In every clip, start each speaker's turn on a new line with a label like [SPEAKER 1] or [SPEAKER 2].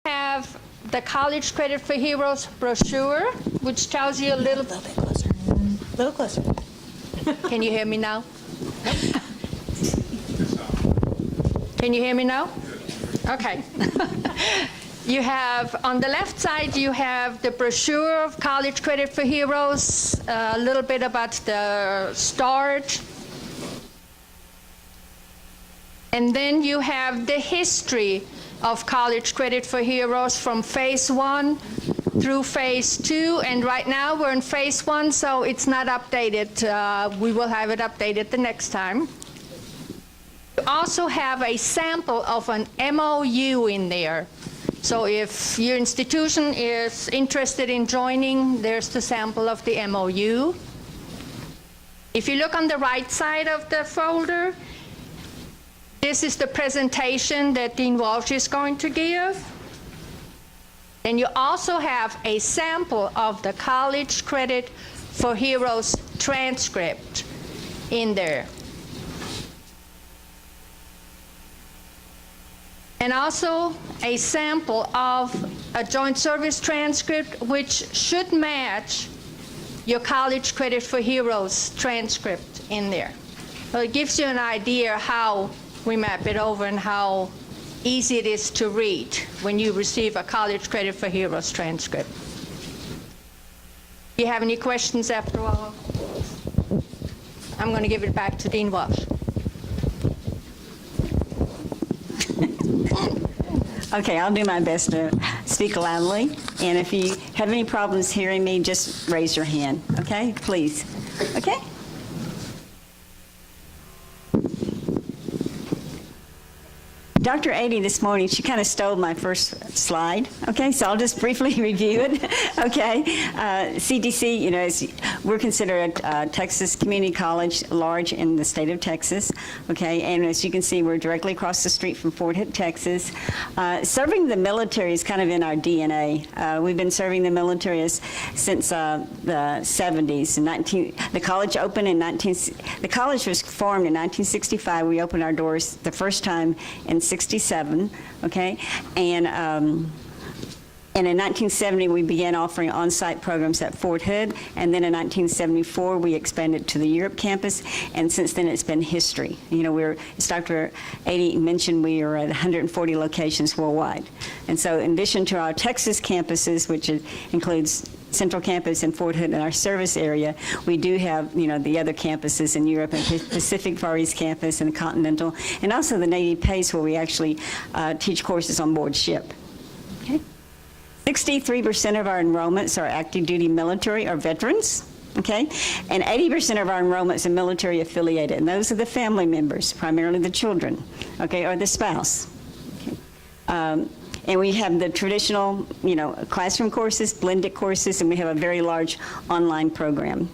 [SPEAKER 1] have the College Credit for Heroes brochure, which tells you a little
[SPEAKER 2] bit closer. A little closer.
[SPEAKER 1] Can you hear me now? Can you hear me now? Okay. You have, on the left side, you have the brochure of College Credit for Heroes, a little bit about the start. And then you have the history of College Credit for Heroes from phase 1 through phase 2. And right now we're in phase 1, so it's not updated. We will have it updated the next time. You also have a sample of an MOU in there. So if your institution is interested in joining, there's the sample of the MOU. If you look on the right side of the folder, this is the presentation that Dean Welsh is going to give. And you also have a sample of the College Credit for Heroes transcript in there. And also a sample of a joint service transcript, which should match your College Credit for Heroes transcript in there. So it gives you an idea how we map it over and how easy it is to read when you receive a College Credit for Heroes transcript. Do you have any questions after all? I'm going to give it back to Dean Welsh.
[SPEAKER 2] Okay, I'll do my best to speak loudly. And if you have any problems hearing me, just raise your hand, okay? Please. Okay? Dr. Adie this morning, she kind of stole my first slide, okay? So I'll just briefly review it, okay? CDC, you know, we're considered a Texas community college, large in the state of Texas, okay? And as you can see, we're directly across the street from Fort Hood, Texas. Serving the military is kind of in our DNA. We've been serving the military since the 70s. The college opened in the college was formed in 1965. We opened our doors the first time in 67, okay? And in 1970, we began offering on-site programs at Fort Hood, and then in 1974, we expanded to the Europe campus, and since then, it's been history. You know, as Dr. Adie mentioned, we are at 140 locations worldwide. And so in addition to our Texas campuses, which includes Central Campus and Fort Hood in our service area, we do have, you know, the other campuses in Europe and Pacific Far East Campus and the Continental, and also the Navy PACE, where we actually teach courses on board ship. Okay. 63% of our enrollments are active duty military or veterans, okay? And 80% of our enrollments are military affiliated, and those are the family members, primarily the children, okay, or the spouse. Okay. And we have the traditional, you know, classroom courses, blended courses, and we have a very large online program.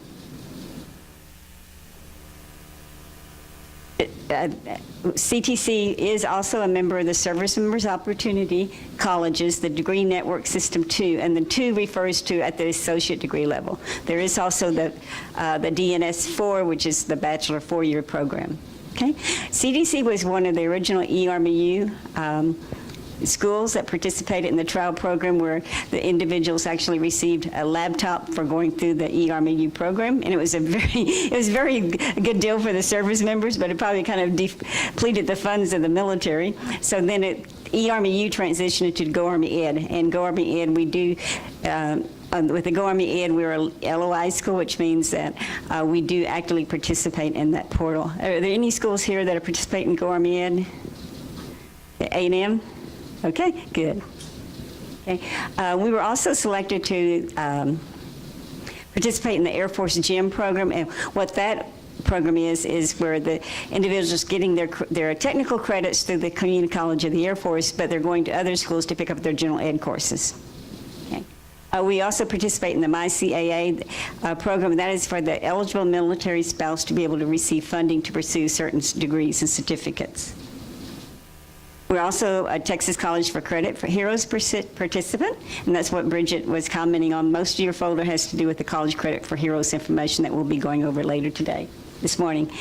[SPEAKER 2] CTC is also a member of the Service Members Opportunity Colleges, the Degree Network System 2, and the 2 refers to at the associate degree level. There is also the DNS 4, which is the bachelor 4-year program. Okay, CDC was one of the original eRMU schools that participated in the trial program, where the individuals actually received a laptop for going through the eRMU program, and it was a very good deal for the service members, but it probably kind of depleted the funds of the military. So then eRMU transitioned to Go Army Ed, and Go Army Ed we do. With the Go Army Ed, we're a LOI school, which means that we do actively participate in that portal. Are there any schools here that are participating in Go Army Ed? A&M? Okay, good. Okay. We were also selected to participate in the Air Force GEM program, and what that program is where the individuals getting their technical credits through the Community College of the Air Force, but they're going to other schools to pick up their general ed courses. Okay. We also participate in the MyCAA program. That is for the eligible military spouse to be able to receive funding to pursue certain degrees and certificates. We're also a Texas College for Credit for Heroes participant, and that's what Brigitte was commenting on. Most of your folder has to do with the College Credit for Heroes information that we'll be going over later today. this morning.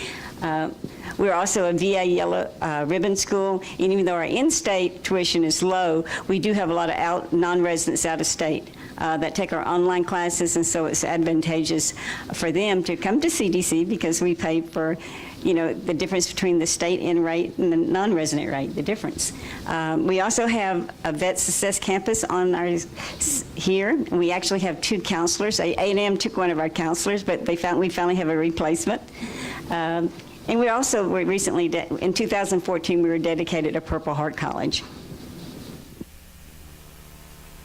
[SPEAKER 2] We're also a VA Yellow Ribbon School, and even though our in-state tuition is low, we do have a lot of non-residents out of state that take our online classes, and so it's advantageous for them to come to CDC because we pay for, you know, the difference between the state in rate and the non-resident rate, the difference. We also have a Vet Success Campus on our here. We actually have 2 counselors. A&M took one of our counselors, but we finally have a replacement. And we also were recently, in 2014, we were dedicated to Purple Heart College.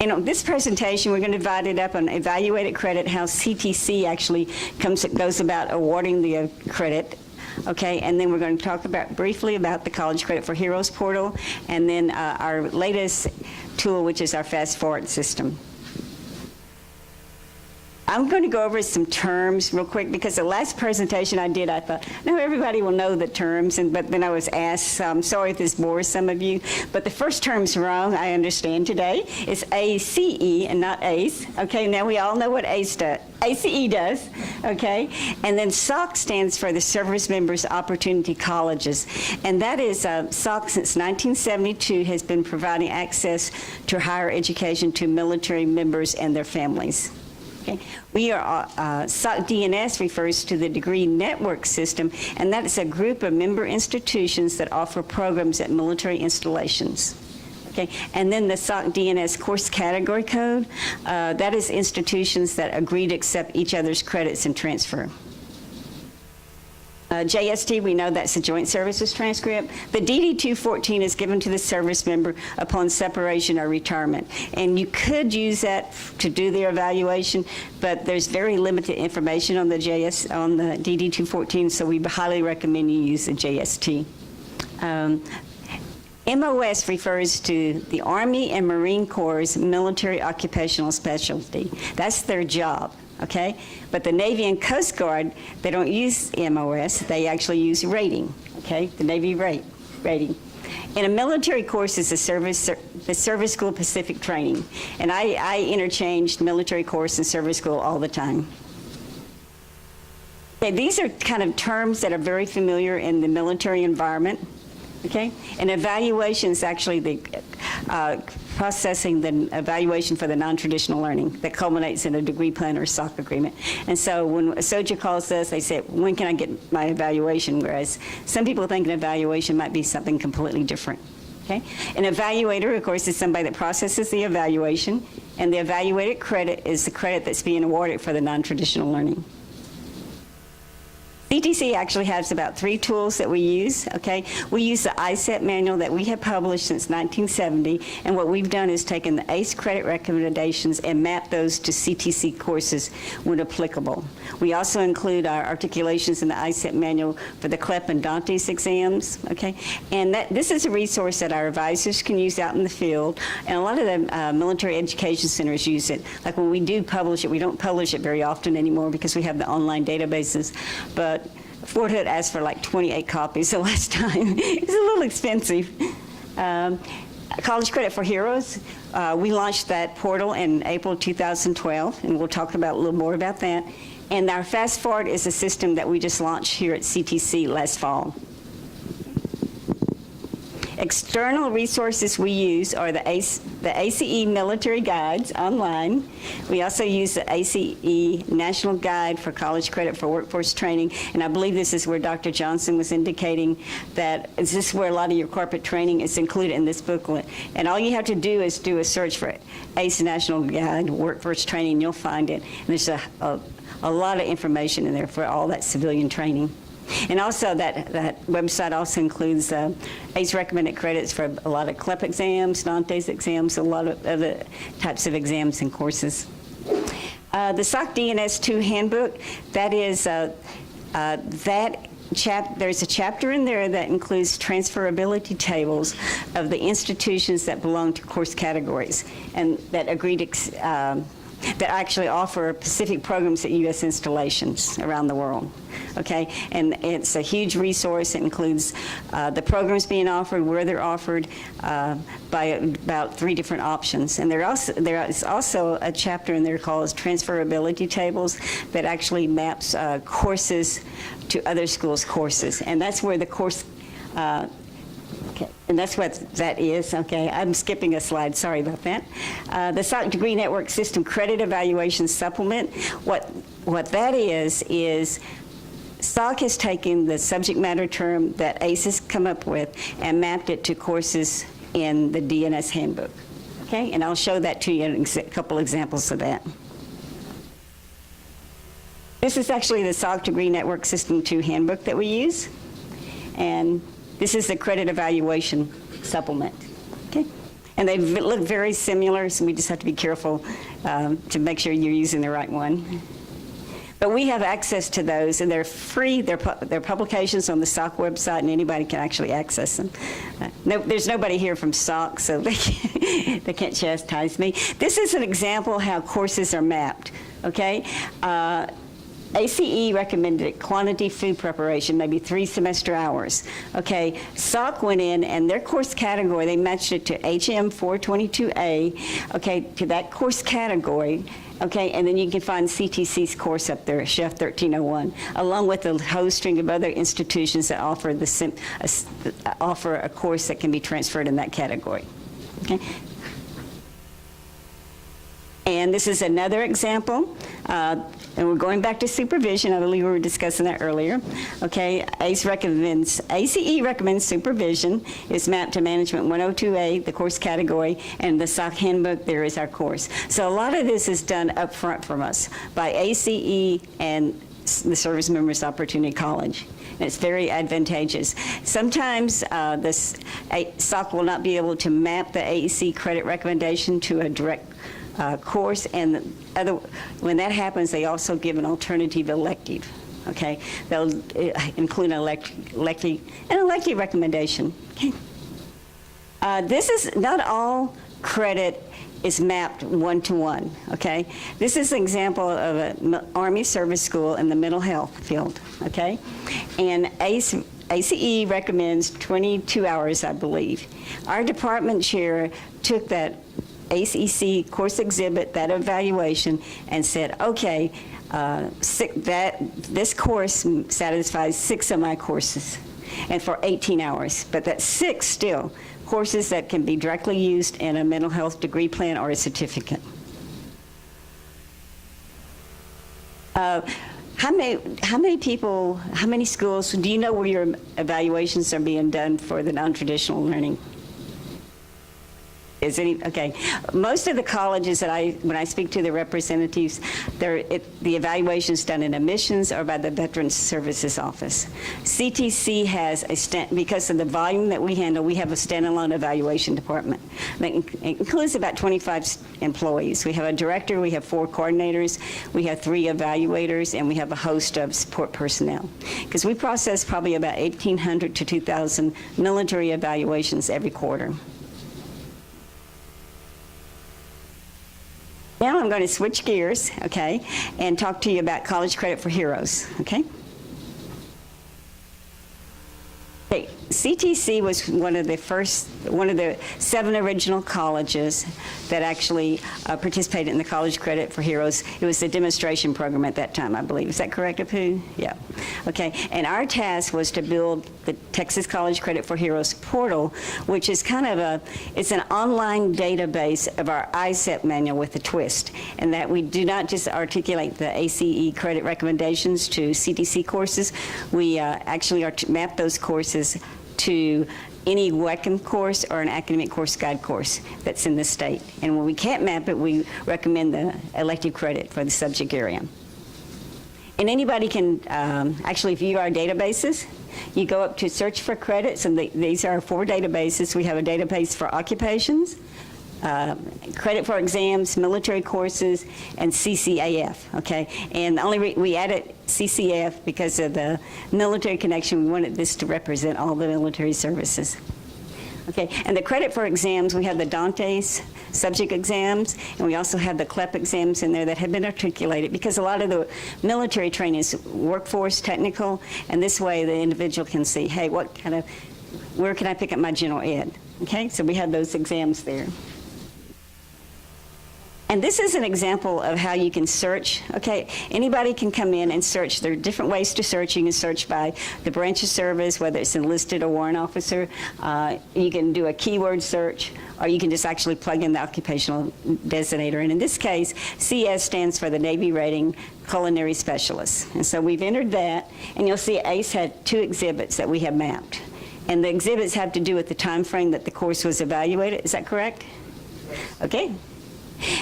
[SPEAKER 2] And on this presentation, we're going to divide it up on evaluated credit, how CTC actually goes about awarding the credit. Okay, and then we're going to talk briefly about the College Credit for Heroes portal, and then our latest tool, which is our Fast Forward system. I'm going to go over some terms real quick because the last presentation I did, I thought, no, everybody will know the terms, but then I was asked, so I'm sorry if this bores some of you, but the first term's wrong, I understand today. It's ACE and not ACE. Okay, now we all know what ACE does, okay? And then SOC stands for the Service Members Opportunity Colleges, and that is, SOC since 1972 has been providing access to higher education to military members and their families. Okay. We are, SOC DNS refers to the degree network system, and that is a group of member institutions that offer programs at military installations. Okay. And then the SOC DNS course category code, that is institutions that agree to accept each other's credits and transfer. JST, we know that's a joint services transcript. The DD-214 is given to the service member upon separation or retirement. And you could use that to do their evaluation, but there's very limited information on the DD-214, so we highly recommend you use the JST. MOS refers to the Army and Marine Corps' military occupational specialty. That's their job. Okay, but the Navy and Coast Guard, they don't use MOS, they actually use rating, okay, the Navy rating. And a military course is the Service School Pacific Training, and I interchanged military course and service school all the time. Okay, these are kind of terms that are very familiar in the military environment, okay, and evaluation is actually the processing the evaluation for the non-traditional learning that culminates in a degree plan or SOC agreement. And so when a soldier calls us, they say, when can I get my evaluation? Whereas some people think an evaluation might be something completely different. Okay? An evaluator, of course, is somebody that processes the evaluation, and the evaluated credit is the credit that's being awarded for the non-traditional learning. CTC actually has about 3 tools that we use, okay? We use the ISET manual that we have published since 1970, and what we've done is taken the ACE credit recommendations and mapped those to CTC courses when applicable. We also include our articulations in the ISET manual for the CLEP and Dante's exams, okay? And this is a resource that our advisors can use out in the field, and a lot of the military education centers use it. Like when we do publish it, we don't publish it very often anymore because we have the online databases, but Fort Hood asked for like 28 copies the last time. It's a little expensive. College Credit for Heroes, we launched that portal in April 2012, and we'll talk about a little more about that. And our Fast Forward is a system that we just launched here at CTC last fall. External resources we use are the ACE military guides online. We also use the ACE National Guide for College Credit for Workforce Training, and I believe this is where Dr. Johnson was indicating that this is where a lot of your corporate training is included in this booklet. And all you have to do is do a search for ACE National Guide Workforce Training, you'll find it. And there's a lot of information in there for all that civilian training. And also that website also includes ACE recommended credits for a lot of CLEP exams, Dante's exams, a lot of other types of exams and courses. The SOC DNS 2 handbook, that is, there's a chapter in there that includes transferability tables of the institutions that belong to course categories and that agree to that actually offer specific programs at U.S. installations around the world. Okay, and it's a huge resource. It includes the programs being offered, where they're offered, by about 3 different options. And there is also a chapter in there called transferability tables that actually maps courses to other schools' courses. And that's where the course, okay, and that's what that is. Okay, I'm skipping a slide. Sorry about that. The SOC Degree Network System Credit Evaluation Supplement. What that is SOC has taken the subject matter term that ACE has come up with and mapped it to courses in the DNS handbook. Okay, and I'll show that to you in a couple examples of that. This is actually the SOC Degree Network System 2 handbook that we use, and this is the credit evaluation supplement. Okay, and they look very similar, so we just have to be careful to make sure you're using the right one. But we have access to those, and they're free. They're publications on the SOC website, and anybody can actually access them. There's nobody here from SOC, so they can't chastise me. This is an example how courses are mapped, okay? ACE recommended quantity food preparation, maybe 3 semester hours. Okay, SOC went in and their course category, they matched it to HM 422A, okay, to that course category. Okay, and then you can find CTC's course up there, Chef 1301, along with a whole string of other institutions that offer offer a course that can be transferred in that category. Okay. And this is another example, and we're going back to supervision. I believe we were discussing that earlier. Okay, ACE recommends supervision. It's mapped to Management 102A, the course category, and the SOC handbook, there is our course. So a lot of this is done up front from us by ACE and the Service Members Opportunity College. And it's very advantageous. Sometimes SOC will not be able to map the AEC credit recommendation to a direct course, and when that happens, they also give an alternative elective. Okay, they'll include an elective recommendation. Okay. This is not all credit is mapped one-to-one. Okay, this is an example of an Army service school in the mental health field. Okay, and ACE recommends 22 hours, I believe. Our department chair took that ACEC course exhibit, that evaluation, and said, okay, this course satisfies 6 of my courses, and for 18 hours. But that's 6 still, courses that can be directly used in a mental health degree plan or a certificate. How many schools, do you know where your evaluations are being done for the non-traditional learning? Okay. Most of the colleges that when I speak to the representatives, the evaluation is done in admissions or by the Veterans Services Office. CTC has because of the volume that we handle, we have a standalone evaluation department. It includes about 25 employees. We have a director, we have 4 coordinators, we have 3 evaluators, and we have a host of support personnel. Because we process probably about 1,800 to 2,000 military evaluations every quarter. Now I'm going to switch gears, okay, and talk to you about College Credit for Heroes, okay? Okay, CTC was one of the 7 original colleges that actually participated in the College Credit for Heroes. It was the demonstration program at that time, I believe. Is that correct, Apu? Yeah. Okay, and our task was to build the Texas College Credit for Heroes portal, which is kind of it's an online database of our ICEP manual with a twist, and that we do not just articulate the ACE credit recommendations to CTC courses. We actually map those courses to any WECM course or an academic course guide course that's in the state. And when we can't map it, we recommend the elective credit for the subject area. And anybody can actually view our databases. You go up to search for credits, and these are 4 databases. We have a database for occupations, credit for exams, military courses, and CCAF, okay? And we added CCAF because of the military connection. We wanted this to represent all the military services. Okay, and the credit for exams, we have the Dante's subject exams, and we also have the CLEP exams in there that have been articulated, because a lot of the military training is workforce technical, and this way the individual can see, hey, where can I pick up my general ed? Okay, so we have those exams there. And this is an example of how you can search. Okay, anybody can come in and search. There are different ways to search. You can search by the branch of service, whether it's enlisted or warrant officer. You can do a keyword search, or you can just actually plug in the occupational designator. And in this case, CS stands for the Navy Rating Culinary Specialist. And so we've entered that, and you'll see ACE had 2 exhibits that we have mapped. And the exhibits have to do with the time frame that the course was evaluated. Is that correct? Okay.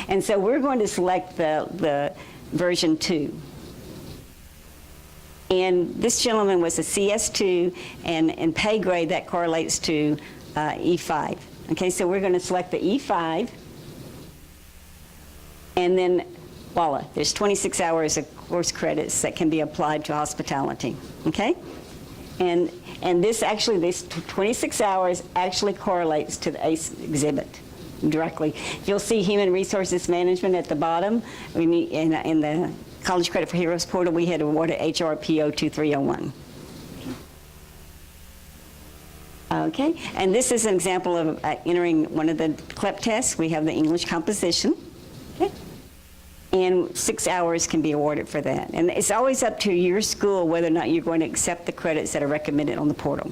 [SPEAKER 2] And so we're going to select the version 2. And this gentleman was a CS2, and in pay grade that correlates to E5. Okay, so we're going to select the E5, and then voila, there's 26 hours of course credits that can be applied to hospitality. Okay, and this 26 hours actually correlates to the ACE exhibit directly. You'll see Human Resources Management at the bottom. In the College Credit for Heroes portal, we had awarded HRPO 2301. Okay, and this is an example of entering one of the CLEP tests. We have the English composition. Okay. And 6 hours can be awarded for that. And it's always up to your school whether or not you're going to accept the credits that are recommended on the portal.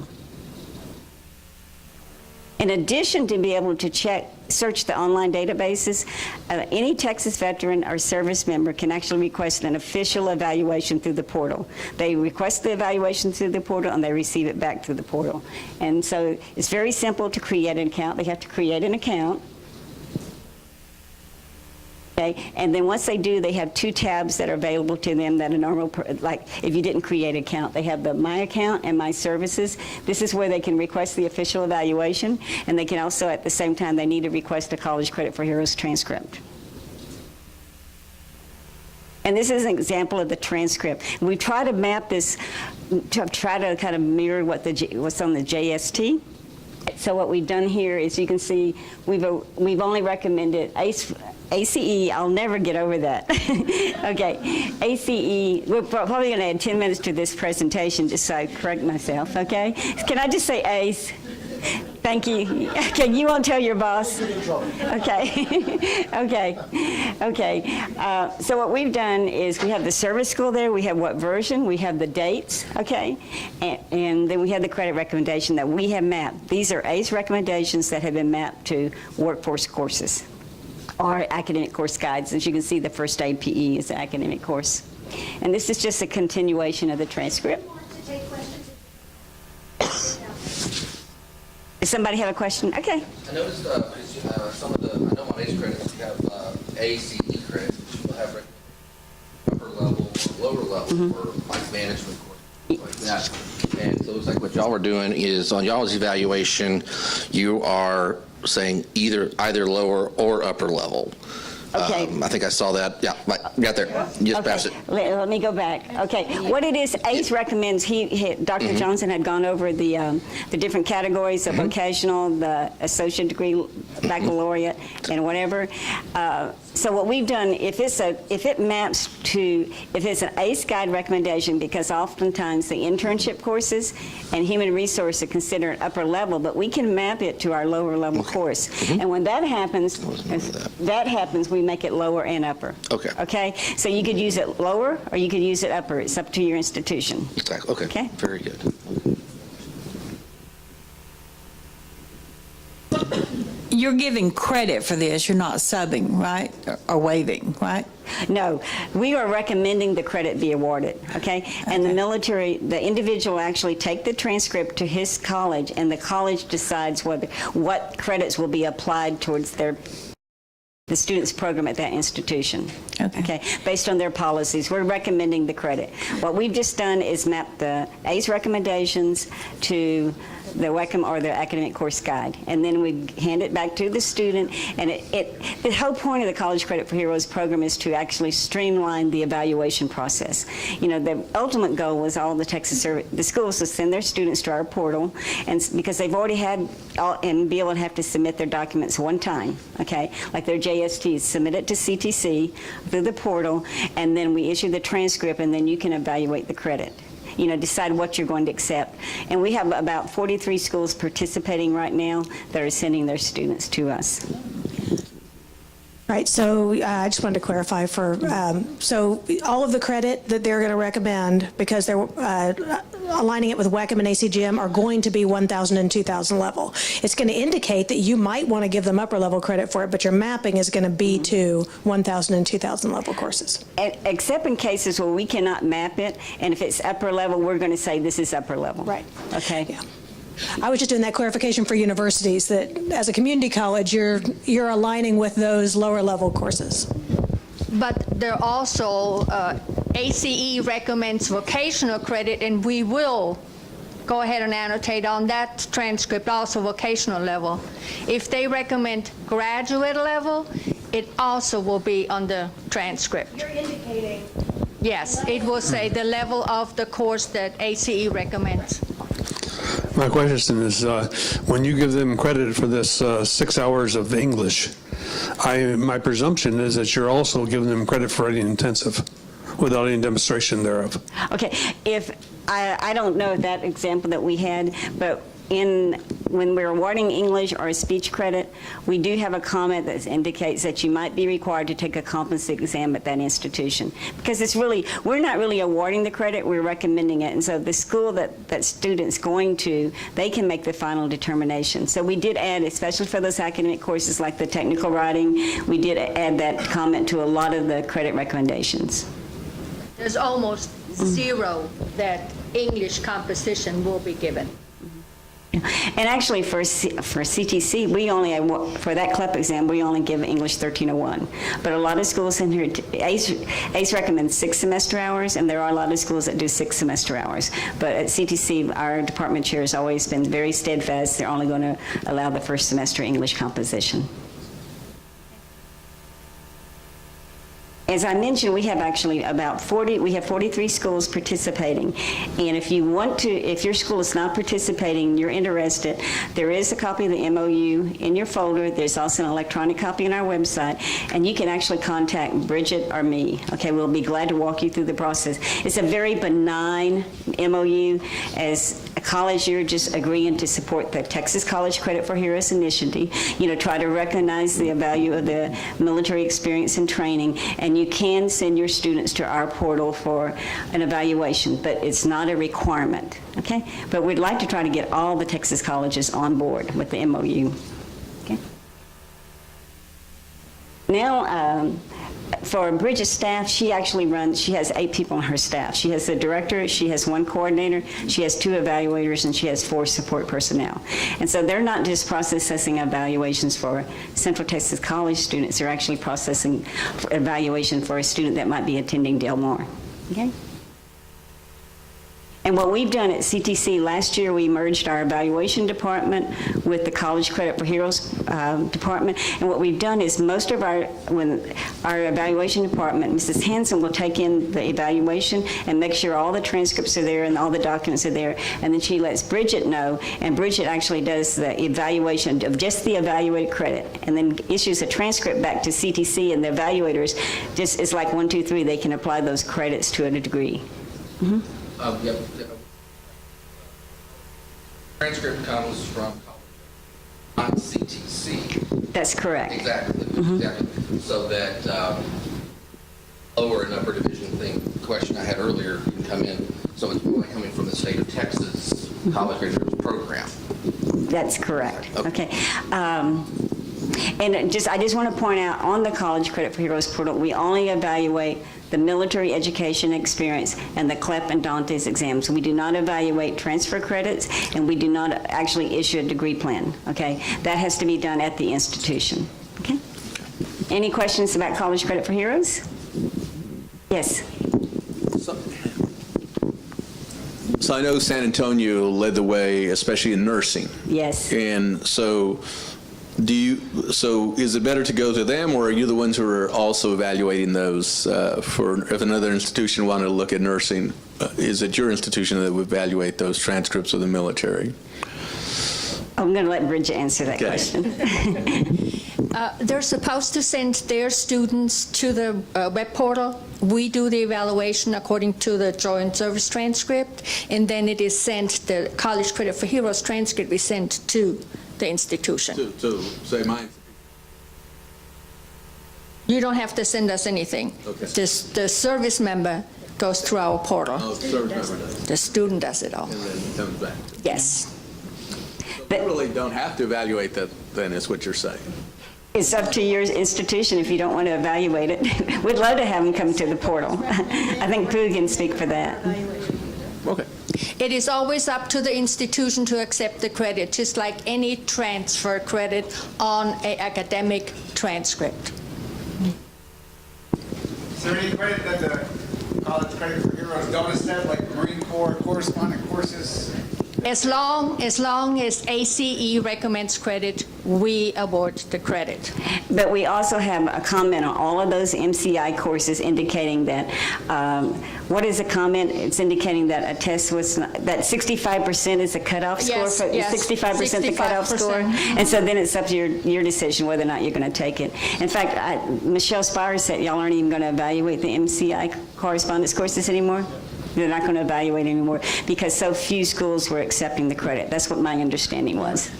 [SPEAKER 2] In addition to be able to search the online databases, any Texas veteran or service member can actually request an official evaluation through the portal. They request the evaluation through the portal, and they receive it back through the portal. And so it's very simple to create an account. They have to create an account. Okay, and then once they do, they have 2 tabs that are available to them that a normal, like if you didn't create an account, they have the My Account and My Services. This is where they can request the official evaluation, and they can also, at the same time, they need to request a College Credit for Heroes transcript. And this is an example of the transcript. We try to map this, to try to kind of mirror what's on the JST. So what we've done here is, you can see we've only recommended ACE, I'll never get over that. Okay, ACE, we're probably going to add 10 minutes to this presentation just so I correct myself, okay? Can I just say ACE? Thank you. Okay, you won't tell your boss? Okay, okay. So what we've done is we have the service school there, we have what version, we have the dates, okay? And then we have the credit recommendation that we have mapped. These are ACE recommendations that have been mapped to workforce courses or academic course guides. As you can see, the first aid PE is an academic course. And this is just a continuation of the transcript. Does somebody have a question? Okay.
[SPEAKER 3] I noticed some of the, I know on ACE credits you have ACE credits, you'll have upper level or lower level for like management courses like that. And so it's like what y'all were doing is on y'all's evaluation, you are saying either lower or upper level.
[SPEAKER 2] Okay.
[SPEAKER 3] I think I saw that. Yeah, right, got there. You just passed it.
[SPEAKER 2] Let me go back. Okay. What it is, ACE recommends, Dr. Johnson had gone over the different categories of vocational, the associate degree, baccalaureate, and whatever. So what we've done, if it's an ACE guide recommendation, because oftentimes the internship courses and human resource are considered upper level, but we can map it to our lower level course. And when that happens, we make it lower and upper.
[SPEAKER 3] Okay.
[SPEAKER 2] Okay? So you could use it lower or you could use it upper. It's up to your institution.
[SPEAKER 3] Exactly. Okay.
[SPEAKER 2] Okay?
[SPEAKER 3] Very good.
[SPEAKER 4] You're giving credit for this. You're not subbing, right? Or waiving, right?
[SPEAKER 2] No, we are recommending the credit be awarded, okay? And the military, the individual actually take the transcript to his college, and the college decides what credits will be applied towards the student's program at that institution. Okay, based on their policies. We're recommending the credit. What we've just done is map the ACE recommendations to the WECM or the academic course guide. And then we hand it back to the student. And the whole point of the College Credit for Heroes program is to actually streamline the evaluation process. You know, the ultimate goal was all the the schools to send their students to our portal, and because they've already had and be able to have to submit their documents one time, okay? Like their JSTs, submit it to CTC through the portal, and then we issue the transcript, and then you can evaluate the credit. You know, decide what you're going to accept. And we have about 43 schools participating right now that are sending their students to us.
[SPEAKER 5] Right, so I just wanted to clarify so all of the credit that they're going to recommend, because they're aligning it with WECM and ACGM, are going to be 1,000 and 2,000 level. It's going to indicate that you might want to give them upper level credit for it, but your mapping is going to be to 1,000 and 2,000 level courses.
[SPEAKER 2] Except in cases where we cannot map it, and if it's upper level, we're going to say this is upper level.
[SPEAKER 5] Right.
[SPEAKER 2] Okay.
[SPEAKER 5] Yeah. I was just doing that clarification for universities, that as a community college, you're aligning with those lower level courses.
[SPEAKER 1] But there also, ACE recommends vocational credit, and we will go ahead and annotate on that transcript also vocational level. If they recommend graduate level, it also will be on the transcript.
[SPEAKER 5] You're indicating.
[SPEAKER 1] Yes, it will say the level of the course that ACE recommends.
[SPEAKER 6] My question is, when you give them credit for this 6 hours of English, my presumption is that you're also giving them credit for any intensive without any demonstration thereof.
[SPEAKER 2] Okay, if I don't know that example that we had, but when we're awarding English or speech credit, we do have a comment that indicates that you might be required to take a competency exam at that institution. Because we're not really awarding the credit, we're recommending it. And so the school that student's going to, they can make the final determination. So we did add, especially for those academic courses like the technical writing, we did add that comment to a lot of the credit recommendations.
[SPEAKER 1] There's almost zero that English composition will be given.
[SPEAKER 2] And actually, for CTC, we only, for that CLEP exam, we only give English 1301. But a lot of schools in here, ACE recommends 6 semester hours, and there are a lot of schools that do 6 semester hours. But at CTC, our department chair has always been very steadfast. They're only going to allow the first semester English composition. As I mentioned, we have actually about 43 schools participating. And if you want to, if your school is not participating, you're interested, there is a copy of the MOU in your folder. There's also an electronic copy on our website. And you can actually contact Brigitte or me. Okay, we'll be glad to walk you through the process. It's a very benign MOU. As a college, you're just agreeing to support the Texas College Credit for Heroes initiative. You know, try to recognize the value of the military experience and training. And you can send your students to our portal for an evaluation, but it's not a requirement, okay? But we'd like to try to get all the Texas colleges on board with the MOU, okay? Now, for Bridget's staff, she has 8 people on her staff. She has the director, she has 1 coordinator, she has 2 evaluators, and she has 4 support personnel. And so they're not just processing evaluations for Central Texas College students, they're actually processing evaluation for a student that might be attending Del Mar, okay? And what we've done at CTC, last year we merged our evaluation department with the College Credit for Heroes department. And what we've done is our evaluation department, Mrs. Hanson will take in the evaluation and make sure all the transcripts are there and all the documents are there. And then she lets Brigitte know, and Brigitte actually does the evaluation of just the evaluated credit and then issues a transcript back to CTC, and the evaluators just, it's like 1, 2, 3, they can apply those credits to a degree. Mm-hmm.
[SPEAKER 3] Yep. Transcript comes from not CTC.
[SPEAKER 2] That's correct.
[SPEAKER 3] Exactly.
[SPEAKER 2] Mm-hmm.
[SPEAKER 3] Exactly. So that lower and upper division question I had earlier can come in. So it's only coming from the state of Texas College Credit program.
[SPEAKER 2] That's correct. Okay. And I just want to point out, on the College Credit for Heroes portal, we only evaluate the military education experience and the CLEP and Dante's exams. We do not evaluate transfer credits, and we do not actually issue a degree plan, okay? That has to be done at the institution, okay? Any questions about College Credit for Heroes? Yes.
[SPEAKER 7] So I know San Antonio led the way, especially in nursing.
[SPEAKER 2] Yes.
[SPEAKER 7] And so so is it better to go to them, or are you the ones who are also evaluating those for if another institution wanted to look at nursing? Is it your institution that would evaluate those transcripts of the military?
[SPEAKER 2] I'm going to let Brigitte answer that
[SPEAKER 7] Okay.
[SPEAKER 2] question.
[SPEAKER 1] They're supposed to send their students to the web portal. We do the evaluation according to the joint service transcript, and then it is sent, the College Credit for Heroes transcript is sent to the institution.
[SPEAKER 7] To say mine.
[SPEAKER 1] You don't have to send us anything.
[SPEAKER 7] Okay.
[SPEAKER 1] The service member goes through our portal.
[SPEAKER 7] Oh, the service member does,
[SPEAKER 1] The student does it all.
[SPEAKER 7] and then comes back.
[SPEAKER 1] Yes.
[SPEAKER 7] They really don't have to evaluate that, then, is what you're saying.
[SPEAKER 2] It's up to your institution if you don't want to evaluate it. We'd love to have them come to the portal. I think Pooh can speak for that.
[SPEAKER 7] Okay.
[SPEAKER 1] It is always up to the institution to accept the credit, just like any transfer credit on an academic transcript.
[SPEAKER 8] Is there any credit that the College Credit for Heroes don't accept, like Marine Corps correspondent courses?
[SPEAKER 1] As long as ACE recommends credit, we award the credit.
[SPEAKER 2] But we also have a comment on all of those MCI courses indicating that, what is a comment? It's indicating that a test was, that 65% is the cutoff score.
[SPEAKER 1] Yes, yes,
[SPEAKER 2] 65% the cutoff score.
[SPEAKER 1] 65%.
[SPEAKER 2] And so then it's up to your decision whether or not you're going to take it. In fact, Michelle Spire said y'all aren't even going to evaluate the MCI correspondence courses anymore. They're not going to evaluate anymore because so few schools were accepting the credit. That's what my understanding was.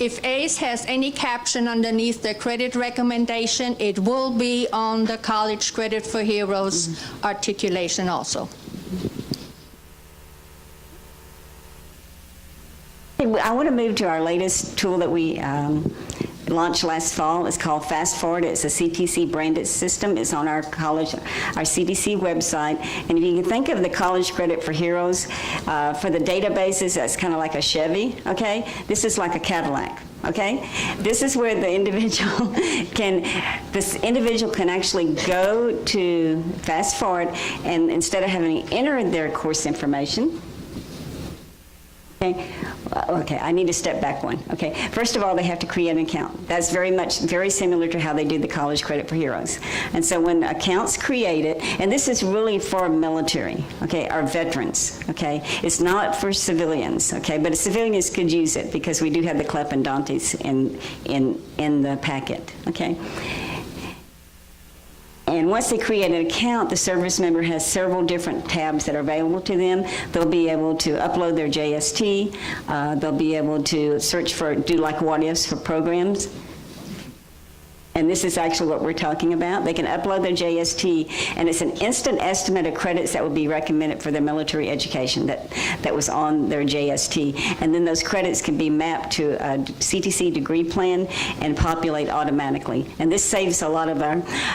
[SPEAKER 1] If ACE has any caption underneath the credit recommendation, it will be on the College Credit for Heroes articulation also.
[SPEAKER 2] I want to move to our latest tool that we launched last fall. It's called Fast Forward. It's a CTC branded system. It's on our CDC website. And if you can think of the College Credit for Heroes, for the databases, that's kind of like a Chevy, okay? This is like a Cadillac, okay? This is where the individual can actually go to Fast Forward, and instead of having to enter their course information, okay, I need to step back one. Okay, first of all, they have to create an account. That's very similar to how they do the College Credit for Heroes. And so when the account's created, and this is really for military, okay, our veterans, okay? It's not for civilians, okay? But civilians could use it because we do have the CLEP and Dantes in the packet, okay? And once they create an account, the service member has several different tabs that are available to them. They'll be able to upload their JST. They'll be able to search for, do like what ifs for programs. And this is actually what we're talking about. They can upload their JST, and it's an instant estimate of credits that would be recommended for their military education that was on their JST. And then those credits can be mapped to a CTC degree plan and populate automatically. And this saves a lot of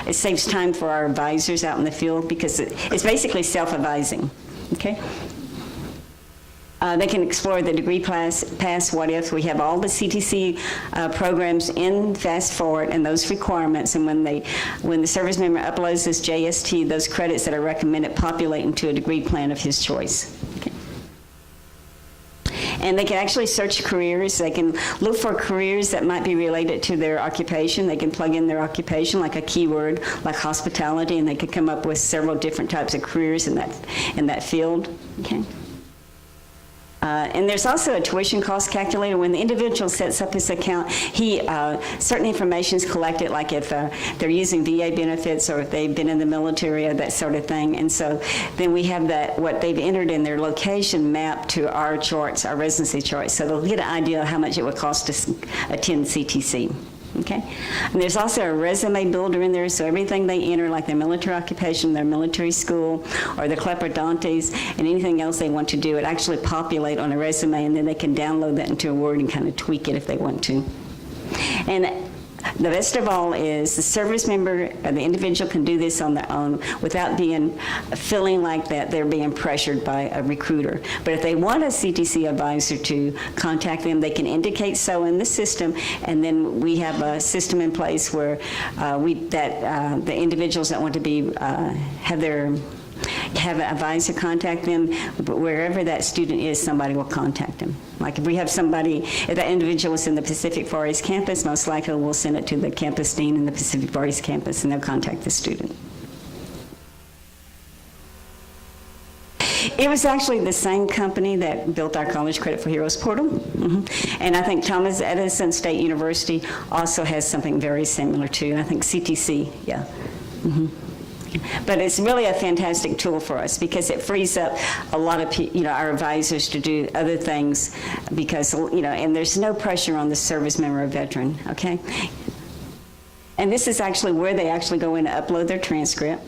[SPEAKER 2] it saves time for our advisors out in the field because it's basically self-advising, okay? They can explore the degree pass, what ifs. We have all the CTC programs in Fast Forward and those requirements. And when the service member uploads this JST, those credits that are recommended populate into a degree plan of his choice. Okay. And they can actually search careers. They can look for careers that might be related to their occupation. They can plug in their occupation, like a keyword, like hospitality, and they could come up with several different types of careers in that field. Okay. And there's also a tuition cost calculator. When the individual sets up his account, certain information is collected, like if they're using VA benefits or if they've been in the military or that sort of thing. And so then we have what they've entered in their location mapped to our charts, our residency charts. So they'll get an idea of how much it would cost to attend CTC. Okay, and there's also a resume builder in there, so everything they enter, like their military occupation, their military school, or their CLEP or Dantes, and anything else they want to do, it actually populate on a resume, and then they can download that into a Word and kind of tweak it if they want to. And the best of all is the service member or the individual can do this on their own without feeling like that they're being pressured by a recruiter. But if they want a CTC advisor to contact them, they can indicate so in the system, and then we have a system in place where the individuals that want to have their have an advisor contact them, but wherever that student is, somebody will contact them. Like if we have somebody, if that individual is in the Pacific Far East campus, most likely we'll send it to the campus dean in the Pacific Far East campus, and they'll contact the student. It was actually the same company that built our College Credit for Heroes portal. And I think Thomas Edison State University also has something very similar too. I think CTC, yeah. But it's really a fantastic tool for us because it frees up a lot of our advisors to do other things because, and there's no pressure on the service member or veteran, okay? And this is actually where they actually go in to upload their transcript.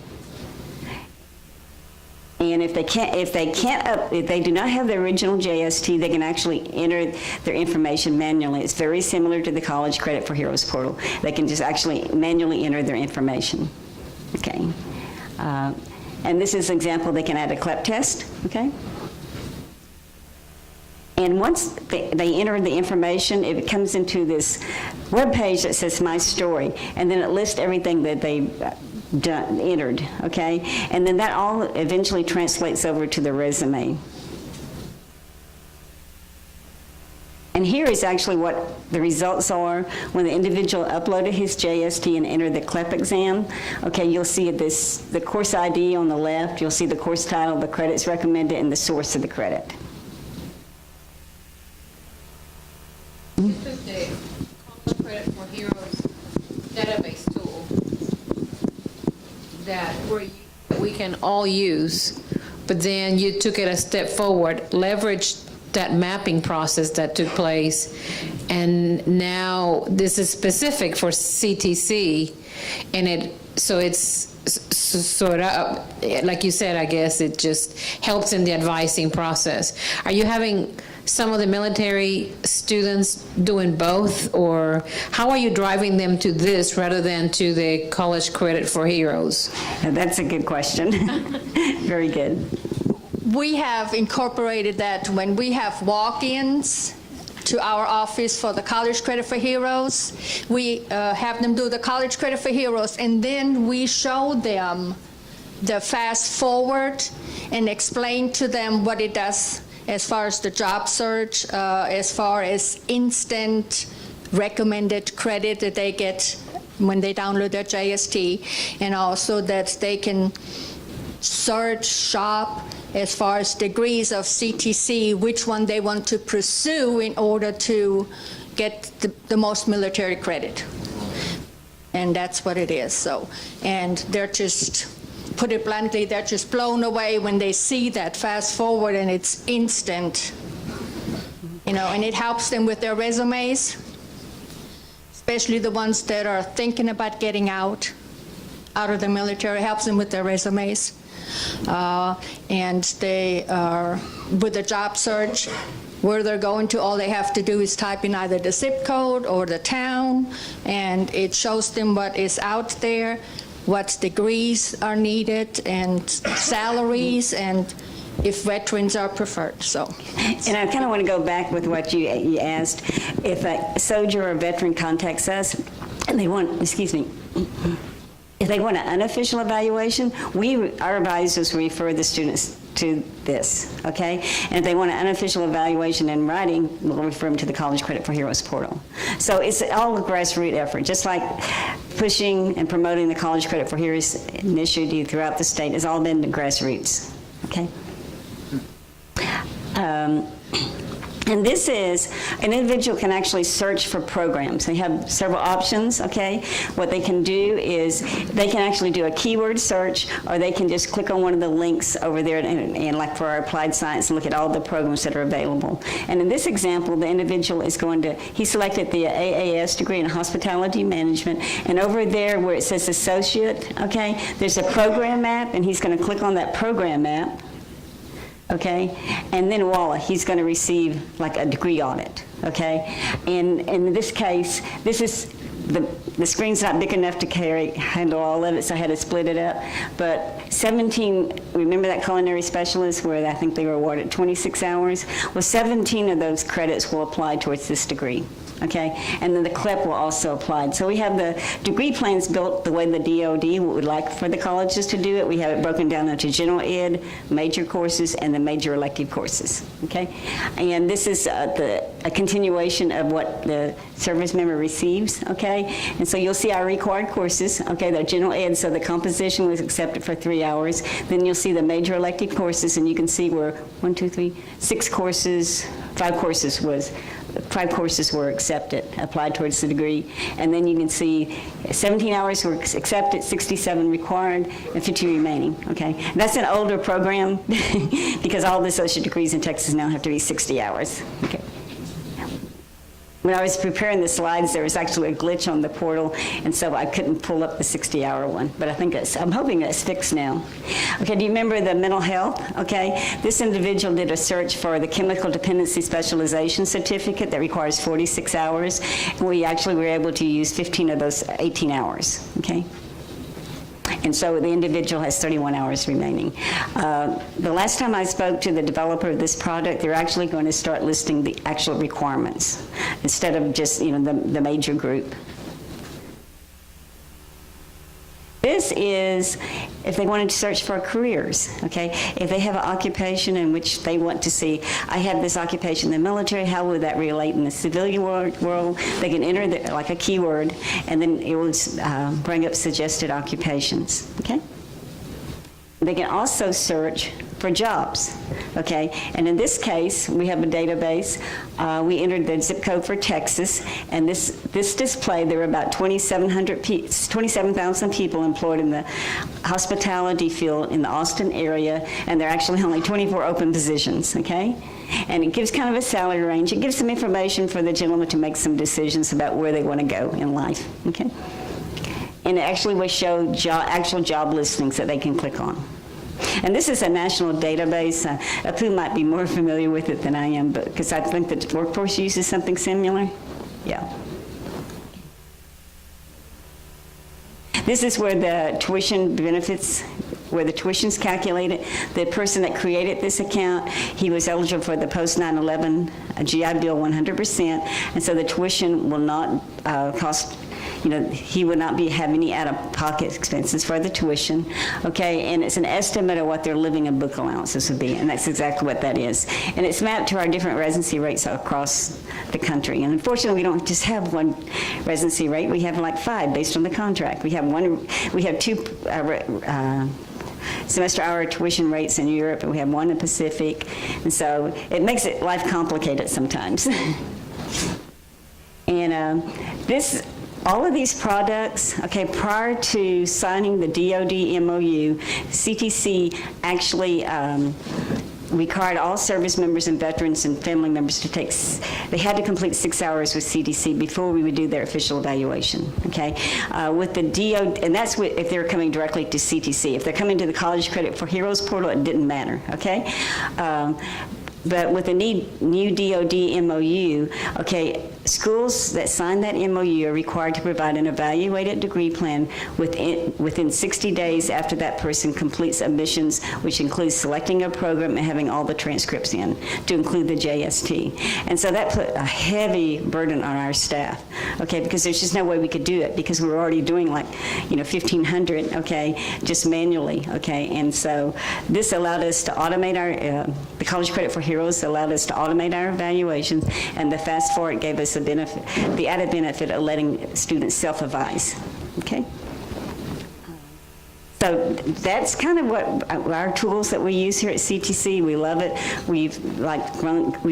[SPEAKER 2] And if they do not have the original JST, they can actually enter their information manually. It's very similar to the College Credit for Heroes portal. They can just actually manually enter their information. Okay. And this is an example. They can add a CLEP test. Okay. And once they enter the information, it comes into this web page that says My Story, and then it lists everything that they entered, okay? And then that all eventually translates over to the resume. And here is actually what the results are when the individual uploaded his JST and entered the CLEP exam. Okay, you'll see the course ID on the left, you'll see the course title, the credits recommended, and the source of the credit.
[SPEAKER 9] You took the College Credit for Heroes database tool that we can all use, but then you took it a step forward, leveraged that mapping process that took place, and now this is specific for CTC, and so it's sort of, like you said, I guess it just helps in the advising process. Are you having some of the military students doing both, or how are you driving them to this rather than to the College Credit for Heroes?
[SPEAKER 2] That's a good question. Very good.
[SPEAKER 1] We have incorporated that when we have walk-ins to our office for the College Credit for Heroes. We have them do the College Credit for Heroes, and then we show them the fast forward and explain to them what it does as far as the job search, as far as instant recommended credit that they get when they download their JST, and also that they can search, shop, as far as degrees of CTC, which one they want to pursue in order to get the most military credit. And that's what it is. So, and they're just, put it bluntly, they're just blown away when they see that fast forward and it's instant, and it helps them with their resumes, especially the ones that are thinking about getting out of the military, helps them with their resumes. And they are, with the job search, where they're going to, all they have to do is type in either the zip code or the town, and it shows them what is out there, what degrees are needed, and salaries, and if veterans are preferred. So,
[SPEAKER 2] and I kind of want to go back with what you asked. If a soldier or a veteran contacts us and they want, if they want an unofficial evaluation, our advisors refer the students to this, okay? And if they want an unofficial evaluation in writing, we'll refer them to the College Credit for Heroes portal. So it's all a grassroots effort, just like pushing and promoting the College Credit for Heroes initiative throughout the state has all been the grassroots, okay? And this is, an individual can actually search for programs. They have several options, okay? What they can do is they can actually do a keyword search, or they can just click on one of the links over there and like for our applied science, and look at all the programs that are available. And in this example, the individual is he selected the AAS degree in hospitality management, and over there where it says associate, okay, there's a program map, and he's going to click on that program map. Okay, and then voila, he's going to receive like a degree on it. Okay, and in this case, this is the screen's not big enough to handle all of it, so I had to split it up. But 17, remember that culinary specialist where I think they were awarded 26 hours? Well, 17 of those credits will apply towards this degree. Okay, and then the CLEP will also apply. So we have the degree plans built the way the DOD would like for the colleges to do it. We have it broken down into general ed, major courses, and the major elective courses. Okay, and this is a continuation of what the service member receives. Okay, and so you'll see our required courses. Okay, the general ed, so the composition was accepted for 3 hours. Then you'll see the major elective courses, and you can see where 1, 2, 3, 6 courses, 5 courses were accepted, applied towards the degree. And then you can see 17 hours were accepted, 67 required, and 50 remaining, okay? That's an older program because all the associate degrees in Texas now have to be 60 hours, okay? When I was preparing the slides, there was actually a glitch on the portal, and so I couldn't pull up the 60-hour one. But I think I'm hoping that's fixed now. Okay, do you remember the mental health? Okay, this individual did a search for the chemical dependency specialization certificate that requires 46 hours, and we actually were able to use 15 of those 18 hours, okay? And so the individual has 31 hours remaining. The last time I spoke to the developer of this product, they're actually going to start listing the actual requirements instead of just, you know, the major group. This is if they wanted to search for careers, okay? If they have an occupation in which they want to see, I have this occupation in the military, how would that relate in the civilian world? They can enter like a keyword, and then it will bring up suggested occupations, okay? They can also search for jobs, okay? And in this case, we have a database. We entered the zip code for Texas, and this display, there were about 27,000 people employed in the hospitality field in the Austin area, and there are actually only 24 open positions, okay? And it gives kind of a salary range. It gives some information for the gentleman to make some decisions about where they want to go in life, okay? And it actually will show actual job listings that they can click on. And this is a national database. Apu might be more familiar with it than I am, but because I think that the workforce uses something similar. Yeah. This is where the tuition benefits, where the tuition's calculated. The person that created this account, he was eligible for the post 9/11 GI Bill 100%, and so the tuition will not cost. You know, he would not have any out-of-pocket expenses for the tuition, okay? And it's an estimate of what their living and book allowances would be, and that's exactly what that is. And it's mapped to our different residency rates across the country. And unfortunately, we don't just have one residency rate. We have like 5 based on the contract. We have 2 semester hour tuition rates in Europe, and we have 1 in Pacific. And so it makes life complicated sometimes. And all of these products, okay, prior to signing the DOD MOU, CTC actually required all service members and veterans and family members to they had to complete 6 hours with CTC before we would do their official evaluation, okay? With the DOD, and that's if they're coming directly to CTC. If they're coming to the College Credit for Heroes portal, it didn't matter, okay? But with the new DOD MOU, okay, schools that sign that MOU are required to provide an evaluated degree plan within 60 days after that person completes admissions, which includes selecting a program and having all the transcripts in, to include the JST. And so that put a heavy burden on our staff, okay, because there's just no way we could do it because we were already doing 1,500, okay, just manually, okay. And so this allowed us to automate the College Credit for Heroes allowed us to automate our evaluations, and the Fast Forward gave us the added benefit of letting students self-advise, okay? So that's kind of what our tools that we use here at CTC. We love it. We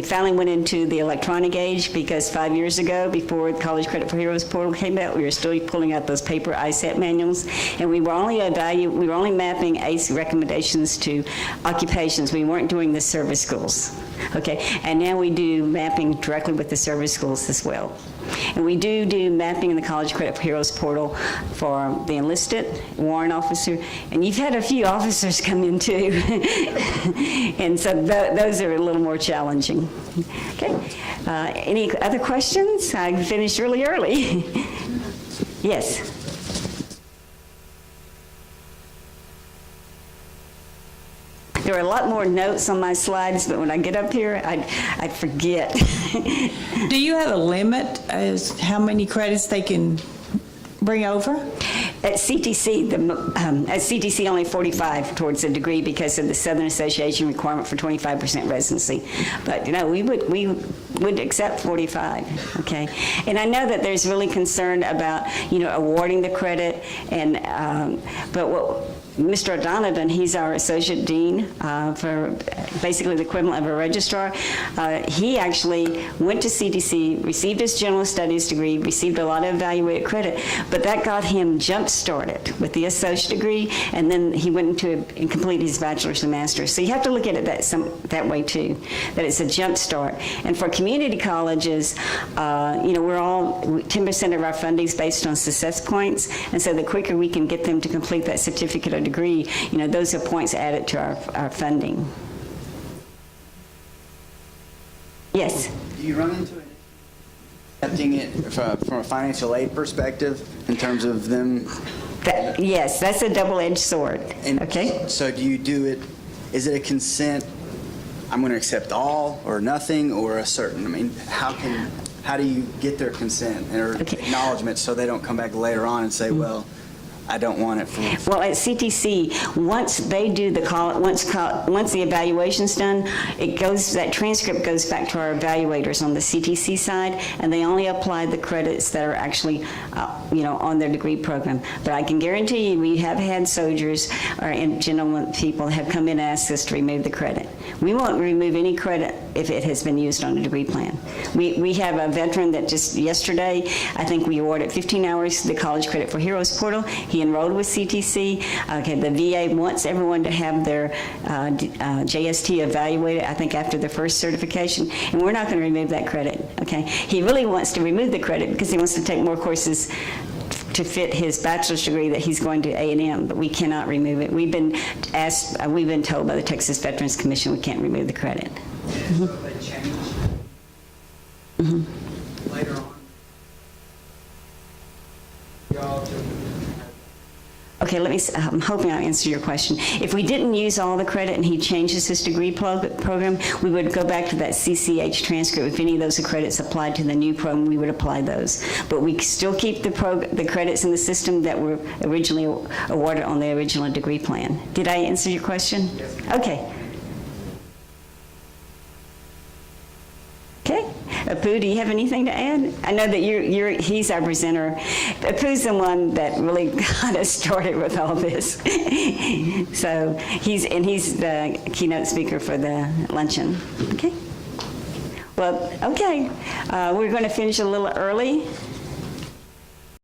[SPEAKER 2] finally went into the electronic age because 5 years ago, before the College Credit for Heroes portal came out, we were still pulling out those paper ISAT manuals, and we were only mapping ACE recommendations to occupations. We weren't doing the service schools, okay? And now we do mapping directly with the service schools as well. And we do mapping in the College Credit for Heroes portal for the enlisted, warrant officer, and you've had a few officers come in too. And so those are a little more challenging. Okay, any other questions? I finished really early. Yes. There are a lot more notes on my slides, but when I get up here, I forget.
[SPEAKER 4] Do you have a limit as how many credits they can bring over?
[SPEAKER 2] At CTC, only 45 towards a degree because of the Southern Association requirement for 25% residency. But we would accept 45. Okay, and I know that there's really concern about awarding the credit, and but what Mr. O'Donovan, he's our associate dean for basically the equivalent of a registrar. He actually went to CTC, received his general studies degree, received a lot of evaluated credit, but that got him jump-started with the associate degree, and then he went into and completed his bachelor's and master's. So you have to look at it that way too, that it's a jump start. And for community colleges, we're all 10% of our funding is based on success points, and so the quicker we can get them to complete that certificate or degree, those are points added to our funding. Yes?
[SPEAKER 10] Do you run into it accepting it from a financial aid perspective in terms of them?
[SPEAKER 2] Yes, that's a double-edged sword. Okay?
[SPEAKER 10] So do you do it, is it a consent, I'm going to accept all or nothing or a certain, how do you get their consent or acknowledgement so they don't come back later on and say, well, I don't want it for.
[SPEAKER 2] Well, at CTC, once they do once the evaluation's done, that transcript goes back to our evaluators on the CTC side, and they only apply the credits that are actually, on their degree program. But I can guarantee you, we have had soldiers and gentlemen people have come in and asked us to remove the credit. We won't remove any credit if it has been used on a degree plan. We have a veteran that just yesterday, I think we awarded 15 hours to the College Credit for Heroes portal. He enrolled with CTC. The VA wants everyone to have their JST evaluated, I think, after the first certification, and we're not going to remove that credit, okay? He really wants to remove the credit because he wants to take more courses to fit his bachelor's degree that he's going to A&M, but we cannot remove it. We've been told by the Texas Veterans Commission we can't remove the credit.
[SPEAKER 10] So they change later on.
[SPEAKER 2] Okay, I'm hoping I answered your question. If we didn't use all the credit and he changes his degree program, we would go back to that CCH transcript. If any of those credits applied to the new program, we would apply those. But we still keep the credits in the system that were originally awarded on the original degree plan. Did I answer your question? Yes. Okay. Okay. Apu, do you have anything to add? I know that he's our presenter. Apu's the one that really got us started with all this. So he's the keynote speaker for the luncheon. Okay. Well, okay. We're going to finish a little early.